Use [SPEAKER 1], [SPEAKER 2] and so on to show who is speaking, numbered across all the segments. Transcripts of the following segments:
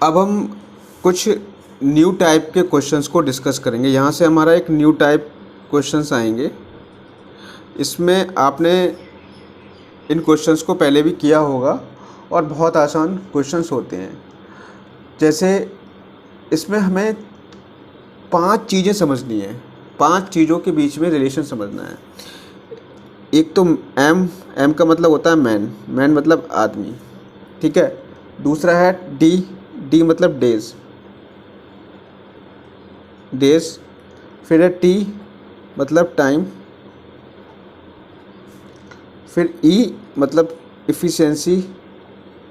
[SPEAKER 1] अब हम कुछ न्यू टाइप के क्वेश्चंस को डिस्कस करेंगे। यहाँ से हमारा एक न्यू टाइप क्वेश्चंस आएंगे। इसमें आपने इन क्वेश्चंस को पहले भी किया होगा और बहुत आसान क्वेश्चंस होते हैं। जैसे इसमें हमें 5 चीज़ें समझनी है, 5 चीज़ों के बीच में रिलेशन समझना है। एक तो एम का मतलब होता है मैन, मैन मतलब आदमी, ठीक है। दूसरा है डी मतलब डेज, डेज। फिर है टी मतलब टाइम। फिर ई मतलब इफ़िशियंसी,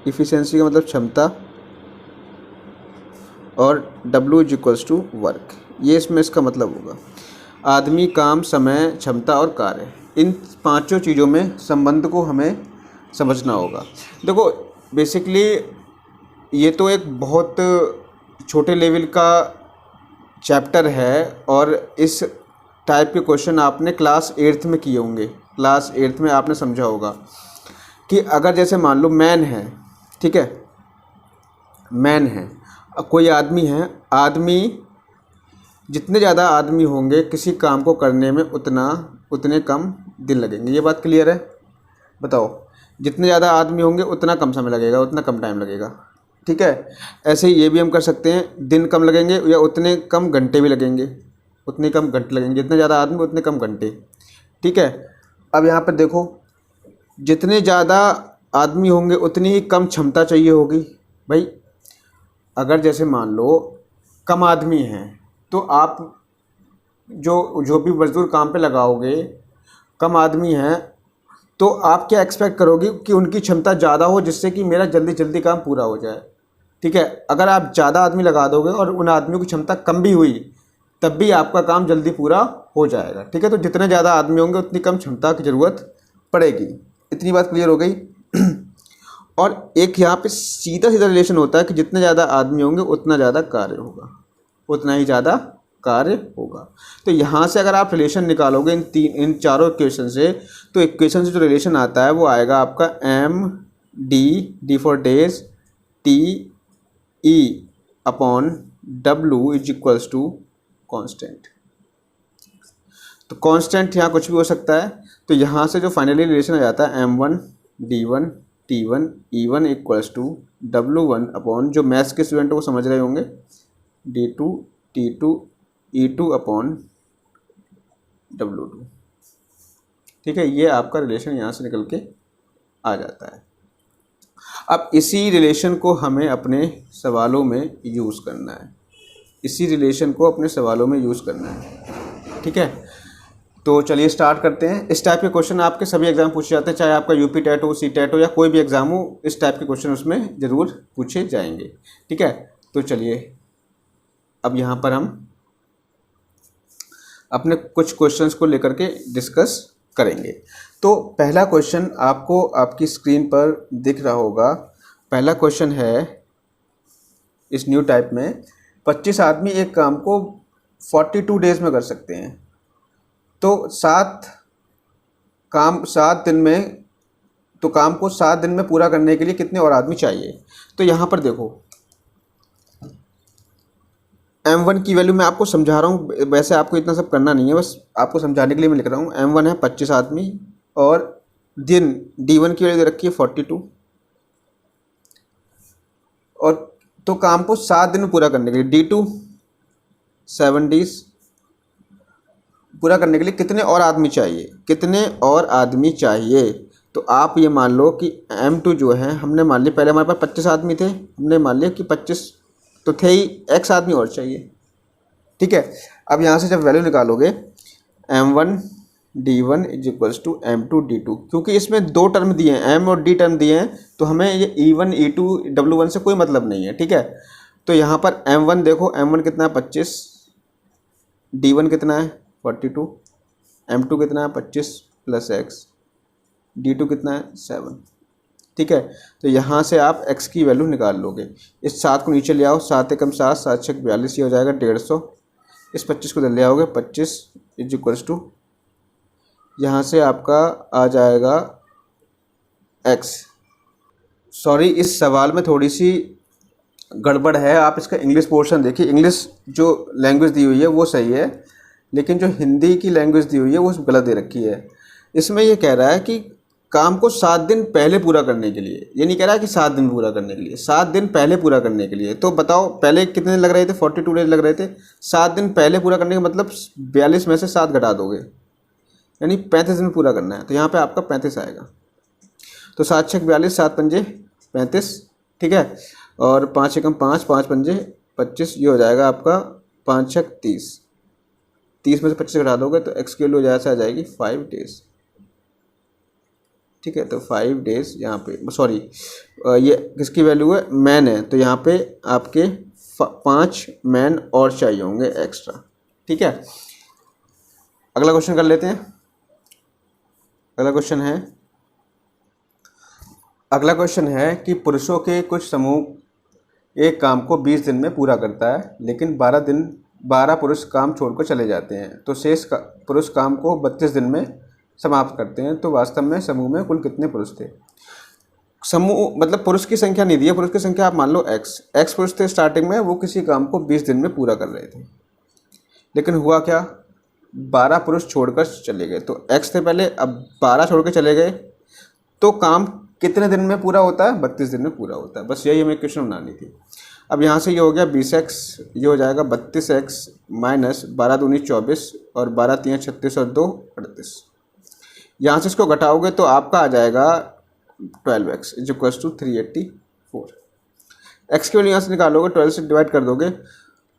[SPEAKER 1] इफ़िशियंसी का मतलब क्षमता। और W is equals to work, ये इसमें इसका मतलब होगा। आदमी, काम, समय, क्षमता और कार्य, इन 5 चीज़ों में संबंध को हमें समझना होगा। देखो बेसिकली ये तो एक बहुत छोटे लेवल का चैप्टर है और इस टाइप के क्वेश्चन आपने क्लास 8th में किए होंगे। क्लास 8th में आपने समझा होगा कि अगर जैसे मान लो मैन है, ठीक है, मैन है, कोई आदमी है, आदमी जितने ज़्यादा आदमी होंगे किसी काम को करने में उतने कम दिन लगेंगे। ये बात क्लियर है? बताओ, जितने ज़्यादा आदमी होंगे उतना कम समय लगेगा, उतना कम टाइम लगेगा, ठीक है। ऐसे ही ये भी हम कर सकते हैं, दिन कम लगेंगे या उतने कम घंटे भी लगेंगे, उतने कम घंटे लगेंगे। जितने ज़्यादा आदमी उतने कम घंटे, ठीक है। अब यहाँ पर देखो, जितने ज़्यादा आदमी होंगे उतनी ही कम क्षमता चाहिए होगी। भाई अगर जैसे मान लो कम आदमी हैं तो आप जो भी मजदूर काम पे लगाओगे, कम आदमी हैं तो आप क्या एक्सपेक्ट करोगे कि उनकी क्षमता ज़्यादा हो जिससे कि मेरा जल्दी जल्दी काम पूरा हो जाए, ठीक है। अगर आप ज़्यादा आदमी लगा दोगे और उन आदमियों की क्षमता कम भी हुई तब भी आपका काम जल्दी पूरा हो जाएगा, ठीक है। तो जितने ज़्यादा आदमी होंगे उतनी कम क्षमता की ज़रूरत पड़ेगी। इतनी बात क्लियर हो गई? और एक यहाँ पे सीधा सीधा रिलेशन होता है कि जितने ज़्यादा आदमी होंगे उतना ज़्यादा कार्य होगा, उतना ही ज़्यादा कार्य होगा। तो यहाँ से अगर आप रिलेशन निकालोगे इन चारों इक्वेशन से, तो इक्वेशन से जो रिलेशन आता है वो आएगा आपका M D for days, T E upon W is equals to constant. तो कॉन्स्टेंट यहाँ कुछ भी हो सकता है। तो यहाँ से जो फाइनली रिलेशन आ जाता है M1 D1 T1 E1 equals to W1 upon, जो मैथ्स के स्टूडेंट को समझ रहे होंगे, D2 T2 E2 upon W2, ठीक है। ये आपका रिलेशन यहाँ से निकल के आ जाता है। अब इसी रिलेशन को हमें अपने सवालों में यूज़ करना है, इसी रिलेशन को अपने सवालों में यूज़ करना है, ठीक है। तो चलिए स्टार्ट करते हैं। इस टाइप के क्वेश्चन आपके सभी एग्जाम पूछे जाते हैं, चाहे आपका यूपी टेट हो, सी टेट हो या कोई भी एग्ज़ाम हो, इस टाइप के क्वेश्चन उसमें ज़रूर पूछे जाएंगे, ठीक है। तो चलिए अब यहाँ पर हम अपने कुछ क्वेश्चंस को लेकर के डिस्कस करेंगे। तो पहला क्वेश्चन आपको आपकी स्क्रीन पर दिख रहा होगा। पहला क्वेश्चन है इस न्यू टाइप में, 25 आदमी एक काम को 42 डेज में कर सकते हैं, तो 7 दिन में, तो काम को 7 दिन में पूरा करने के लिए कितने और आदमी चाहिए। तो यहाँ पर देखो M1 की वैल्यू मैं आपको समझा रहा हूँ, वैसे आपको इतना सब करना नहीं है, बस आपको समझाने के लिए मैं लिख रहा हूँ। M1 है 25 आदमी और दिन D1 की वैल्यू दे रखी है 42, और तो काम को 7 दिन में पूरा करने के लिए D2 7 डेज पूरा करने के लिए कितने और आदमी चाहिए, कितने और आदमी चाहिए। तो आप ये मान लो कि M2 जो है, हमने मान लिया पहले हमारे पास 25 आदमी थे, हमने मान लिया कि 25 तो थे ही, X आदमी और चाहिए, ठीक है। अब यहाँ से जब वैल्यू निकालोगे M1 D1 is equals to M2 D2, क्योंकि इसमें 2 टर्म दिए हैं, M और D टर्म दिए हैं, तो हमें ये E1 E2 W1 से कोई मतलब नहीं है, ठीक है। तो यहाँ पर M1 देखो, M1 कितना है 25, D1 कितना है 42, M2 कितना है 25 प्लस X, D2 कितना है 7, ठीक है। तो यहाँ से आप X की वैल्यू निकाल लोगे। इस 7 को नीचे ले आओ, 7 एकम 7, 7 छक 42, ये हो जाएगा 150। इस 25 को ले आओगे, 25 इज इक्वल्स टू, यहाँ से आपका आ जाएगा X। सॉरी, इस सवाल में थोड़ी सी गड़बड़ है। आप इसका इंग्लिश पोर्शन देखिए, इंग्लिश जो लैंग्वेज दी हुई है वो सही है, लेकिन जो हिंदी की लैंग्वेज दी हुई है वो गलत दे रखी है। इसमें ये कह रहा है कि काम को 7 दिन पहले पूरा करने के लिए, ये नहीं कह रहा है कि 7 दिन पूरा करने के लिए, 7 दिन पहले पूरा करने के लिए। तो बताओ पहले कितने दिन लग रहे थे, 42 डेज लग रहे थे। 7 दिन पहले पूरा करने का मतलब 42 में से 7 घटा दोगे, यानी 35 दिन पूरा करना है। तो यहाँ पे आपका 35 आएगा। तो 7 छक 42, 7 पंजे 35, ठीक है। और 5 एकम 5, 5 पंजे 25, ये हो जाएगा आपका 5 छक 30। 30 में से 25 घटा दोगे तो एक्स की वैल्यू जैसे आ जाएगी 5 डेज, ठीक है। तो 5 डेज यहाँ पे, सॉरी ये किसकी वैल्यू है, मैन है, तो यहाँ पे आपके 5 मैन और चाहिए होंगे एक्स्ट्रा, ठीक है। अगला क्वेश्चन कर लेते हैं। अगला क्वेश्चन है कि पुरुषों के कुछ समूह एक काम को 20 दिन में पूरा करता है, लेकिन 12 पुरुष काम छोड़कर चले जाते हैं, तो शेष पुरुष काम को 32 दिन में समाप्त करते हैं। तो वास्तव में समूह में कुल कितने पुरुष थे। समूह मतलब पुरुष की संख्या नहीं दी है, पुरुष की संख्या आप मान लो एक्स पुरुष थे स्टार्टिंग में, वो किसी काम को 20 दिन में पूरा कर रहे थे, लेकिन हुआ क्या, 12 पुरुष छोड़कर चले गए। तो एक्स थे पहले, अब 12 छोड़ के चले गए, तो काम कितने दिन में पूरा होता है, 32 दिन में पूरा होता है। बस यही हमें क्वेश्चन बनानी थी। अब यहाँ से ये हो गया 20x, ये हो जाएगा 32x माइनस 12 दूनी 24 और 12 तियाँ 36 और 2 38। यहाँ से इसको घटाओगे तो आपका आ जाएगा 12x is equals to 384। X की वैल्यू यहाँ से निकालोगे, 12 से डिवाइड कर दोगे,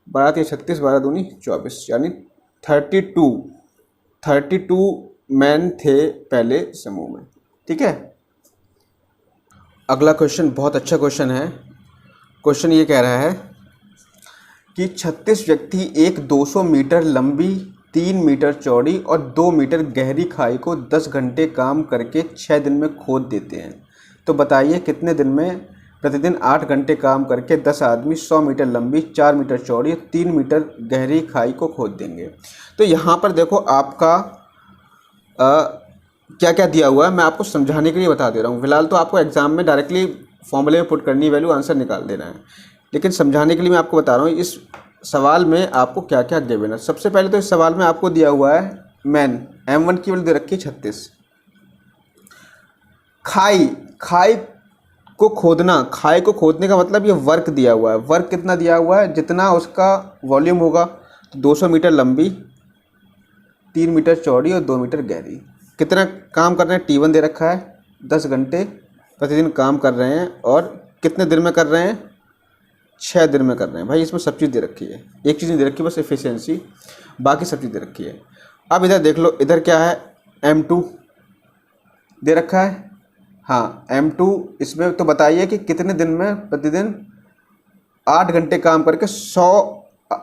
[SPEAKER 1] 12 तियाँ 36, 12 दूनी 24, यानी 32 मैन थे पहले समूह में, ठीक है। अगला क्वेश्चन बहुत अच्छा क्वेश्चन है। क्वेश्चन ये कह रहा है कि 36 व्यक्ति एक 200 मीटर लंबी, 3 मीटर चौड़ी और 2 मीटर गहरी खाई को 10 घंटे काम करके 6 दिन में खोद देते हैं। तो बताइए कितने दिन में प्रतिदिन 8 घंटे काम करके 10 आदमी 100 मीटर लंबी, 4 मीटर चौड़ी और 3 मीटर गहरी खाई को खोद देंगे। तो यहाँ पर देखो आपका क्या क्या दिया हुआ है, मैं आपको समझाने के लिए बता दे रहा हूँ। फिलहाल तो आपको एग्जाम में डायरेक्टली फॉर्मूले में पुट करनी वैल्यू, आंसर निकाल देना है, लेकिन समझाने के लिए मैं आपको बता रहा हूँ इस सवाल में आपको क्या क्या गिवन है। सबसे पहले तो इस सवाल में आपको दिया हुआ है मैन, M1 की वैल्यू दे रखी है 36। खाई को खोदने का मतलब ये वर्क दिया हुआ है। वर्क कितना दिया हुआ है, जितना उसका वॉल्यूम होगा। तो 200 मीटर लंबी, 3 मीटर चौड़ी और 2 मीटर गहरी। कितना काम कर रहे हैं, T1 दे रखा है, 10 घंटे प्रतिदिन काम कर रहे हैं, और कितने दिन में कर रहे हैं, 6 दिन में कर रहे हैं। भाई इसमें सब चीज़ दे रखी है, एक चीज़ नहीं दे रखी बस एफिशिएंसी, बाकी सब चीज़ दे रखी है। अब इधर देख लो, इधर क्या है, M2 दे रखा है। हाँ M2, इसमें तो बताइए कि कितने दिन में प्रतिदिन 8 घंटे काम करके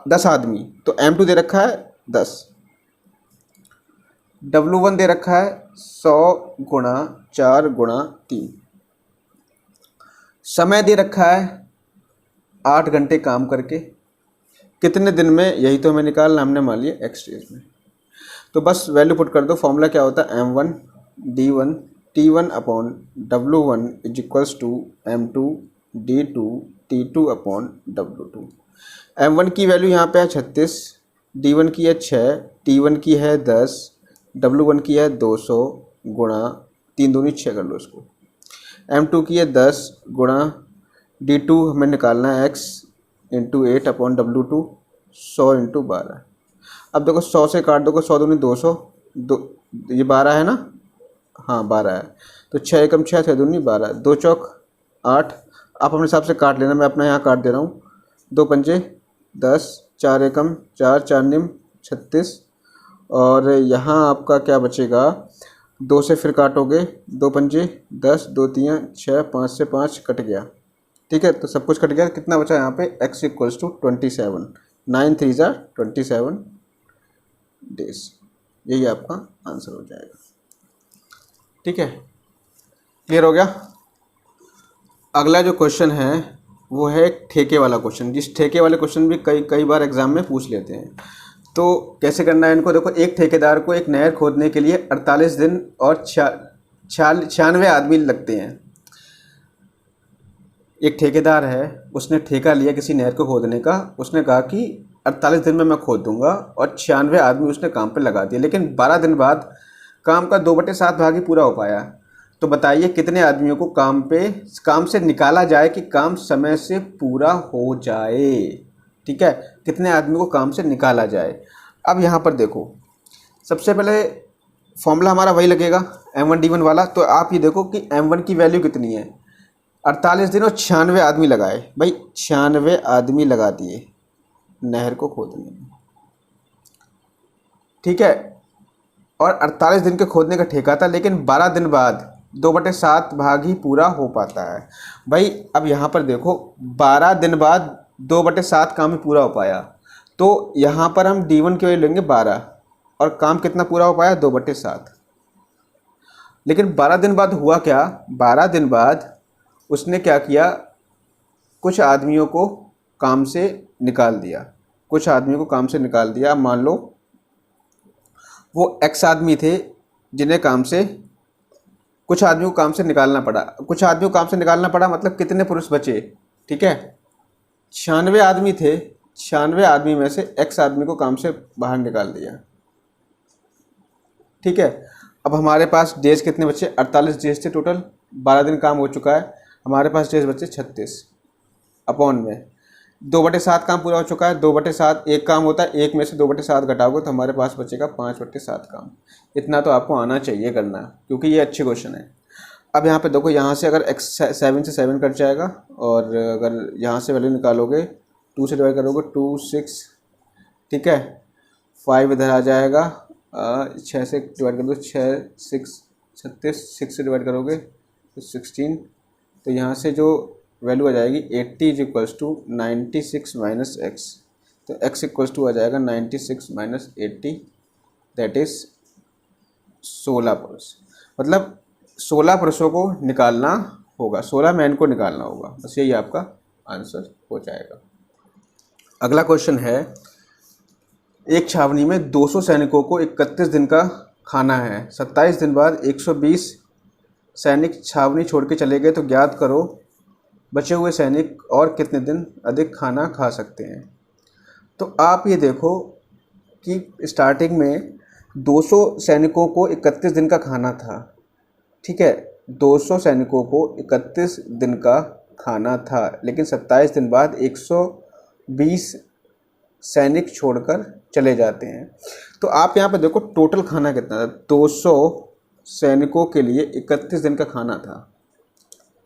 [SPEAKER 1] 10 आदमी, तो M2 दे रखा है 10। W1 दे रखा है 100 गुणा 4 गुणा 3। समय दे रखा है 8 घंटे काम करके, कितने दिन में, यही तो हमें निकालना, हमने मान लिया x डेज में। तो बस वैल्यू पुट कर दो। फॉर्मूला क्या होता है, M1 D1 T1 upon W1 is equals to M2 D2 T2 upon W2। M1 की वैल्यू यहाँ पे है 36, D1 की है 6, T1 की है 10, W1 की है 200 गुणा 3 दूनी 6 कर लो इसको। M2 की है 10 गुणा D2 हमें निकालना है x into 8 upon W2, 100 into 12। अब देखो 100 से काट दोगे, 100 दूनी 200, ये 12 है ना, हाँ 12 है। तो 6 एकम 6, 6 दूनी 12, 2 चौक 8। आप अपने हिसाब से काट लेना, मैं अपना यहाँ काट दे रहा हूँ। 2 पंजे 10, 4 एकम 4, 4 निम 36, और यहाँ आपका क्या बचेगा, 2 से फिर काटोगे, 2 पंजे 10, 2 तियाँ 6, 5 से 5 कट गया, ठीक है। तो सब कुछ कट गया, कितना बचा यहाँ पे, x इक्वल्स टू 27, 9 3 ज़ा 27 डेज। यही आपका आंसर हो जाएगा, ठीक है। क्लियर हो गया। अगला जो क्वेश्चन है वो है ठेके वाला क्वेश्चन। जिस ठेके वाले क्वेश्चन भी कई बार एग्जाम में पूछ लेते हैं। तो कैसे करना है इनको, देखो एक ठेकेदार को एक नहर खोदने के लिए 48 दिन और 96 आदमी लगते हैं। एक ठेकेदार है, उसने ठेका लिया किसी नहर को खोदने का। उसने कहा कि 48 दिन में मैं खोद दूंगा और 96 आदमी उसने काम पे लगा दिए, लेकिन 12 दिन बाद काम का 2/7 भाग ही पूरा हो पाया। तो बताइए कितने आदमियों को काम से निकाला जाए कि काम समय से पूरा हो जाए। ठीक है, कितने आदमी को काम से निकाला जाए। अब यहाँ पर देखो, सबसे पहले फॉर्मूला हमारा वही लगेगा M1D1 वाला। तो आप ये देखो कि M1 की वैल्यू कितनी है, 48 दिन और 96 आदमी लगाए। भाई 96 आदमी लगा दिए नहर को खोदने में, ठीक है, और 48 दिन के खोदने का ठेका था, लेकिन 12 दिन बाद 2/7 भाग ही पूरा हो पाता है। भाई अब यहाँ पर देखो, 12 दिन बाद 2/7 काम ही पूरा हो पाया, तो यहाँ पर हम D1 की वैल्यू लेंगे 12 और काम कितना पूरा हो पाया 2/7। लेकिन 12 दिन बाद हुआ क्या, 12 दिन बाद उसने क्या किया, कुछ आदमियों को काम से निकाल दिया, कुछ आदमियों को काम से निकाल दिया। मान लो वो X आदमी थे जिन्हें कुछ आदमियों को काम से निकालना पड़ा। कुछ आदमियों को काम से निकालना पड़ा मतलब कितने पुरुष बचे, ठीक है, 96 आदमी थे। 96 आदमी में से X आदमी को काम से बाहर निकाल दिया, ठीक है। अब हमारे पास डेज कितने बचे, 48 डेज थे टोटल, 12 दिन काम हो चुका है, हमारे पास डेज बचे 36 अपॉन में 2/7 काम पूरा हो चुका है। 2/7 एक काम होता है, एक में से 2/7 घटाओगे तो हमारे पास बचेगा 5/7 काम। इतना तो आपको आना चाहिए करना, क्योंकि ये अच्छे क्वेश्चन है। अब यहाँ पे देखो, यहाँ से अगर x 7 से 7 कट जाएगा, और अगर यहाँ से वैल्यू निकालोगे 2 से डिवाइड करोगे 2 6, ठीक है, 5 इधर आ जाएगा, 6 से डिवाइड कर दो 6 6 36, 6 से डिवाइड करोगे तो 16। तो यहाँ से जो वैल्यू आ जाएगी 80 is equals to 96 minus x. तो x इक्वल्स टू आ जाएगा 96 माइनस 80, दैट इज़ 16 पुरुष। मतलब 16 पुरुषों को निकालना होगा, 16 मैन को निकालना होगा। बस यही आपका आंसर हो जाएगा। अगला क्वेश्चन है, एक छावनी में 200 सैनिकों को 31 दिन का खाना है। 27 दिन बाद 120 सैनिक छावनी छोड़ के चले गए, तो ज्ञात करो बचे हुए सैनिक और कितने दिन अधिक खाना खा सकते हैं। तो आप ये देखो कि स्टार्टिंग में 200 सैनिकों को 31 दिन का खाना था, ठीक है, 200 सैनिकों को 31 दिन का खाना था, लेकिन 27 दिन बाद 120 सैनिक छोड़कर चले जाते हैं। तो आप यहाँ पे देखो टोटल खाना कितना था, 200 सैनिकों के लिए 31 दिन का खाना था,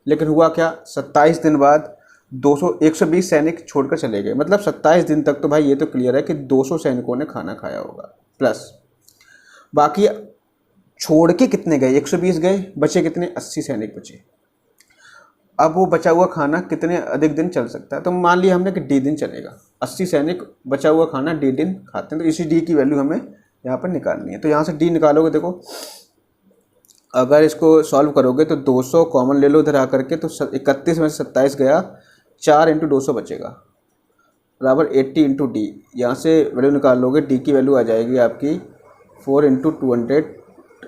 [SPEAKER 1] लेकिन हुआ क्या, 27 दिन बाद 120 सैनिक छोड़कर चले गए। मतलब 27 दिन तक तो भाई ये तो क्लियर है कि 200 सैनिकों ने खाना खाया होगा, प्लस बाकी छोड़ के कितने गए, 120 गए, बचे कितने, 80 सैनिक बचे। अब वो बचा हुआ खाना कितने अधिक दिन चल सकता है, तो मान लिया हमने कि D दिन चलेगा। 80 सैनिक बचा हुआ खाना D दिन खाते हैं, तो इसी D की वैल्यू हमें यहाँ पर निकालनी है। तो यहाँ से D निकालोगे, देखो अगर इसको सॉल्व करोगे तो 200 कॉमन ले लो इधर आकर के, तो 31 में से 27 गया, 4 × 200 बचेगा बराबर 80 × D। यहाँ से वैल्यू निकाल लोगे, D की वैल्यू आ जाएगी आपकी 4 × 200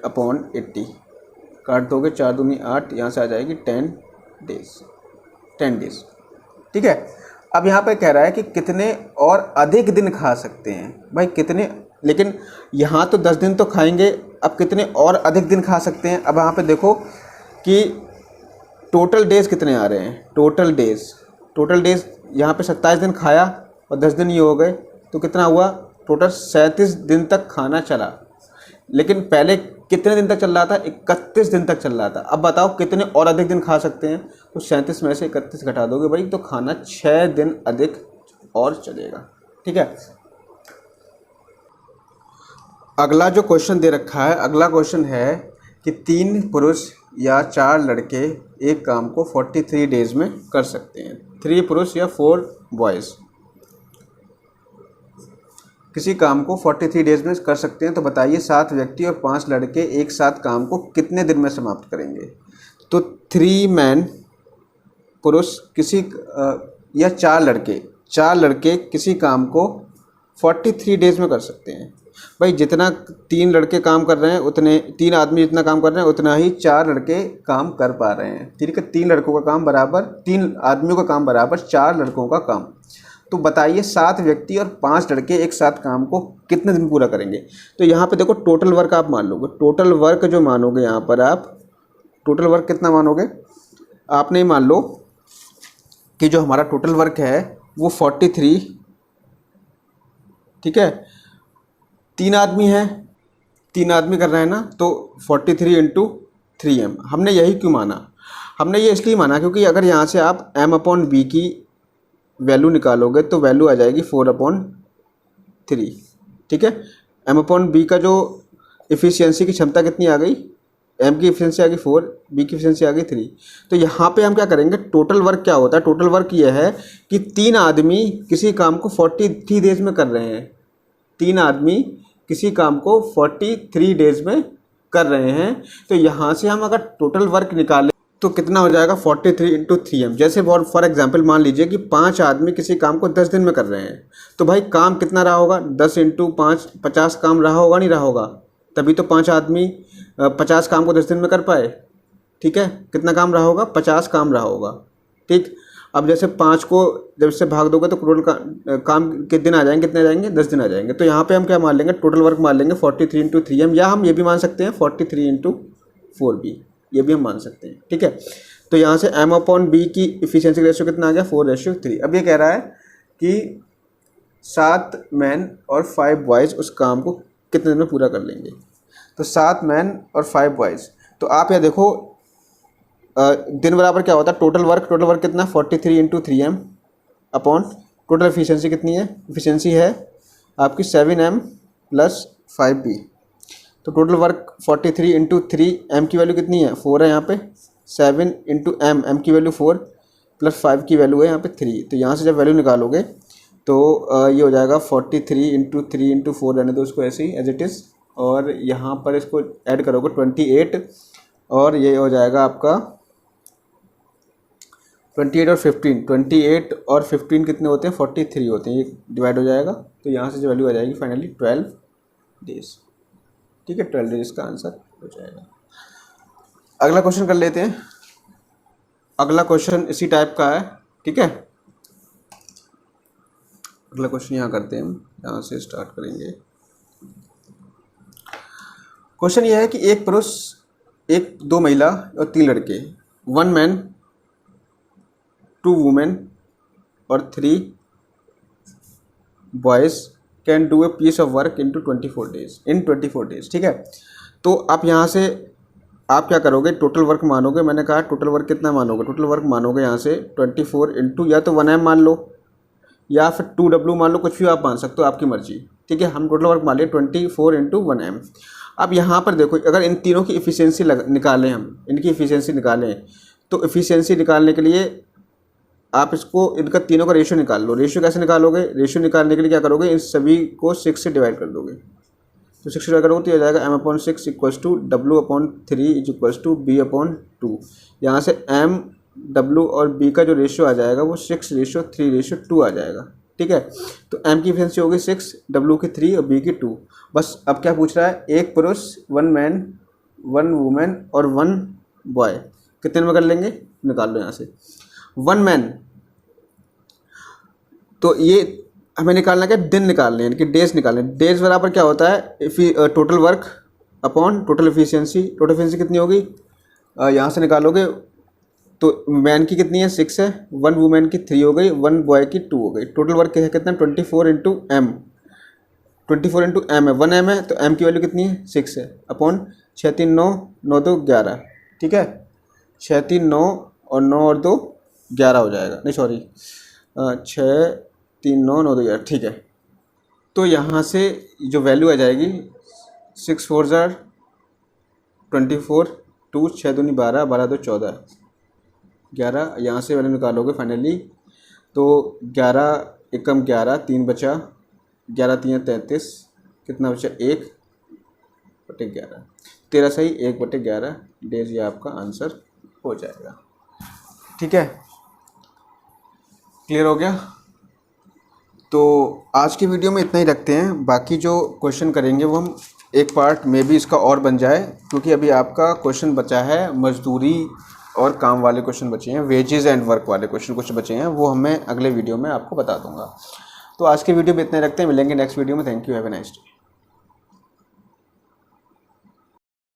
[SPEAKER 1] अपॉन 80, काट दोगे 4 दूनी 8, यहाँ से आ जाएगी 10 डेज, ठीक है। अब यहाँ पे कह रहा है कि कितने और अधिक दिन खा सकते हैं। भाई कितने, लेकिन यहाँ तो 10 दिन तो खाएंगे, अब कितने और अधिक दिन खा सकते हैं। अब यहाँ पे देखो कि टोटल डेज कितने आ रहे हैं, टोटल डेज यहाँ पे 27 दिन खाया और 10 दिन ये हो गए, तो कितना हुआ, टोटल 37 दिन तक खाना चला। लेकिन पहले कितने दिन तक चल रहा था, 31 दिन तक चल रहा था। अब बताओ कितने और अधिक दिन खा सकते हैं, तो 37 में से 31 घटा दोगे भाई, तो खाना 6 दिन अधिक और चलेगा, ठीक है। अगला जो क्वेश्चन दे रखा है, अगला क्वेश्चन है कि 3 पुरुष या 4 लड़के एक काम को 43 डेज में कर सकते हैं। 3 पुरुष या 4 बॉयज़ किसी काम को 43 डेज में कर सकते हैं। तो बताइए 7 व्यक्ति और 5 लड़के एक साथ काम को कितने दिन में समाप्त करेंगे। तो 3 मैन पुरुष किसी या 4 लड़के किसी काम को 43 डेज में कर सकते हैं। भाई जितना 3 लड़के काम कर रहे हैं उतने 3 आदमी जितना काम कर रहे हैं उतना ही 4 लड़के काम कर पा रहे हैं। ठीक है, 3 लड़कों का काम बराबर 3 आदमियों का काम बराबर 4 लड़कों का काम। तो बताइए 7 व्यक्ति और 5 लड़के एक साथ काम को कितने दिन पूरा करेंगे। तो यहाँ पे देखो टोटल वर्क आप मान लोगे, टोटल वर्क जो मानोगे यहाँ पर आप टोटल वर्क कितना मानोगे, आपने ही मान लो कि जो हमारा टोटल वर्क है वो 43, ठीक है, 3 आदमी हैं, 3 आदमी कर रहे हैं ना, तो 43 इंटू 3m। हमने यही क्यों माना, हमने ये इसलिए माना क्योंकि अगर यहाँ से आप m/b की वैल्यू निकालोगे तो वैल्यू आ जाएगी 4/3। ठीक है, m/b का जो इफ़िशियंसी की क्षमता कितनी आ गई, m की इफिशियंसी आ गई 4, b की इफिशियंसी आ गई 3। तो यहाँ पे हम क्या करेंगे, टोटल वर्क क्या होता है, टोटल वर्क ये है कि 3 आदमी किसी काम को 43 डेज में कर रहे हैं, 3 आदमी किसी काम को 43 डेज में कर रहे हैं। तो यहाँ से हम अगर टोटल वर्क निकालें तो कितना हो जाएगा 43 इंटू 3m। जैसे फॉर एग्जांपल मान लीजिए कि 5 आदमी किसी काम को 10 दिन में कर रहे हैं, तो भाई काम कितना रहा होगा, 10 इंटू 5 50 काम रहा होगा, नहीं रहा होगा, तभी तो 5 आदमी 50 काम को 10 दिन में कर पाए। ठीक है, कितना काम रहा होगा, 50 काम रहा होगा। ठीक, अब जैसे 5 को जब इससे भाग दोगे तो टोटल काम के दिन आ जाएंगे, कितने आ जाएंगे, 10 दिन आ जाएंगे। तो यहाँ पे हम क्या मान लेंगे, टोटल वर्क मान लेंगे 43 इंटू 3m, या हम ये भी मान सकते हैं 43 इंटू 4b, ये भी हम मान सकते हैं। ठीक है, तो यहाँ से m/b की इफिशियंसी रेशियो कितना आ गया, 4:3। अब ये कह रहा है कि 7 मैन और 5 बॉयज़ उस काम को कितने दिन में पूरा कर लेंगे। तो 7 मैन और 5 बॉयज़, तो आप यहाँ देखो दिन बराबर क्या होता है, टोटल वर्क कितना, 43 into 3m upon total efficiency कितनी है, एफिशिएंसी है आपकी 7m प्लस 5b। तो टोटल वर्क 43 इंटू 3m की वैल्यू कितनी है, 4 है यहाँ पे, 7 इंटू m की वैल्यू 4 प्लस 5 की वैल्यू है यहाँ पे 3। तो यहाँ से जब वैल्यू निकालोगे तो ये हो जाएगा 43 इंटू 3 इंटू 4, रहने दो उसको ऐसे ही एज इट इज़, और यहाँ पर इसको ऐड करोगे 28, और ये हो जाएगा आपका 28 और 15, 28 और 15 कितने होते हैं, 43 होते हैं, ये डिवाइड हो जाएगा। तो यहाँ से जो वैल्यू आ जाएगी फाइनली 12 डेज। ठीक है, 12 डेज का आंसर हो जाएगा। अगला क्वेश्चन कर लेते हैं। अगला क्वेश्चन इसी टाइप का है। ठीक है, अगला क्वेश्चन यहाँ करते हैं, हम यहाँ से स्टार्ट करेंगे। क्वेश्चन यह है कि एक पुरुष, 2 महिला और 3 लड़के, 1 मैन 2 वुमेन और 3 boys can do a piece of work in 24 days. ठीक है, तो आप यहाँ से आप क्या करोगे, टोटल वर्क मानोगे, मैंने कहा टोटल वर्क कितना मानोगे, टोटल वर्क मानोगे यहाँ से 24 इंटू या तो 1m मान लो या फिर 2w मान लो, कुछ भी आप मान सकते हो, आपकी मर्जी। ठीक है, हम टोटल वर्क मान लिए 24 इंटू 1m। अब यहाँ पर देखो, अगर इन तीनों की इफ़िशियंसी निकालें, हम इनकी इफ़िशियंसी निकालें, तो इफ़िशियंसी निकालने के लिए आप इसको, इनका तीनों का रेशियो निकाल लो। रेशियो कैसे निकालोगे, रेशियो निकालने के लिए क्या करोगे, इन सभी को 6 से डिवाइड कर दोगे। तो 6 से डिवाइड करोगे तो ये हो जाएगा m/6 equals to w/3 is equals to b/2। यहाँ से m, w और b का जो रेशियो आ जाएगा वो 6:3:2 आ जाएगा। ठीक है, तो m की इफिशियंसी होगी 6, w की 3 और b की 2। बस अब क्या पूछ रहा है, एक पुरुष, 1 मैन 1 वुमेन और 1 बॉय कितने में कर लेंगे, निकाल लो यहाँ से। 1 मैन, तो ये हमें निकालना क्या, दिन निकालने हैं, कि डेज निकालने। डेज बराबर क्या होता है, total work upon total efficiency. Total efficiency कितनी होगी, यहाँ से निकालोगे तो मैन की कितनी है, 6 है, 1 वुमेन की 3 हो गई, 1 बॉय की 2 हो गई। टोटल वर्क कितना, 24 इंटू m, 24 इंटू m है, 1m है, तो m की वैल्यू कितनी है, 6 है, अपॉन 6 3 9 9 2 11। ठीक है, 6 3 9 और 9 और 2 11 हो जाएगा, नहीं सॉरी 6 3 9 9 2 11। ठीक है, तो यहाँ से जो वैल्यू आ जाएगी 6 4 24, 2 6 दूनी 12, 12 2 14, 11। यहाँ से वैल्यू निकालोगे फाइनली तो 11 एकम 11, 3 बचा, 11 3 33, कितना बचा, 1/11। 13 सही, 1/11 डेज, ये आपका आंसर हो जाएगा। ठीक है, क्लियर हो गया। तो आज की वीडियो में इतना ही रखते हैं। बाकी जो क्वेश्चन करेंगे वो हम एक पार्ट में भी इसका और बन जाए, क्योंकि अभी आपका क्वेश्चन बचा है मजदूरी और काम वाले क्वेश्चन बचे हैं, वेजेस एंड वर्क वाले क्वेश्चन कुछ बचे हैं, वो मैं अगले वीडियो में आपको बता दूंगा। तो आज की वीडियो में इतने रखते हैं, मिलेंगे नेक्स्ट वीडियो में। Thank you, have a nice day.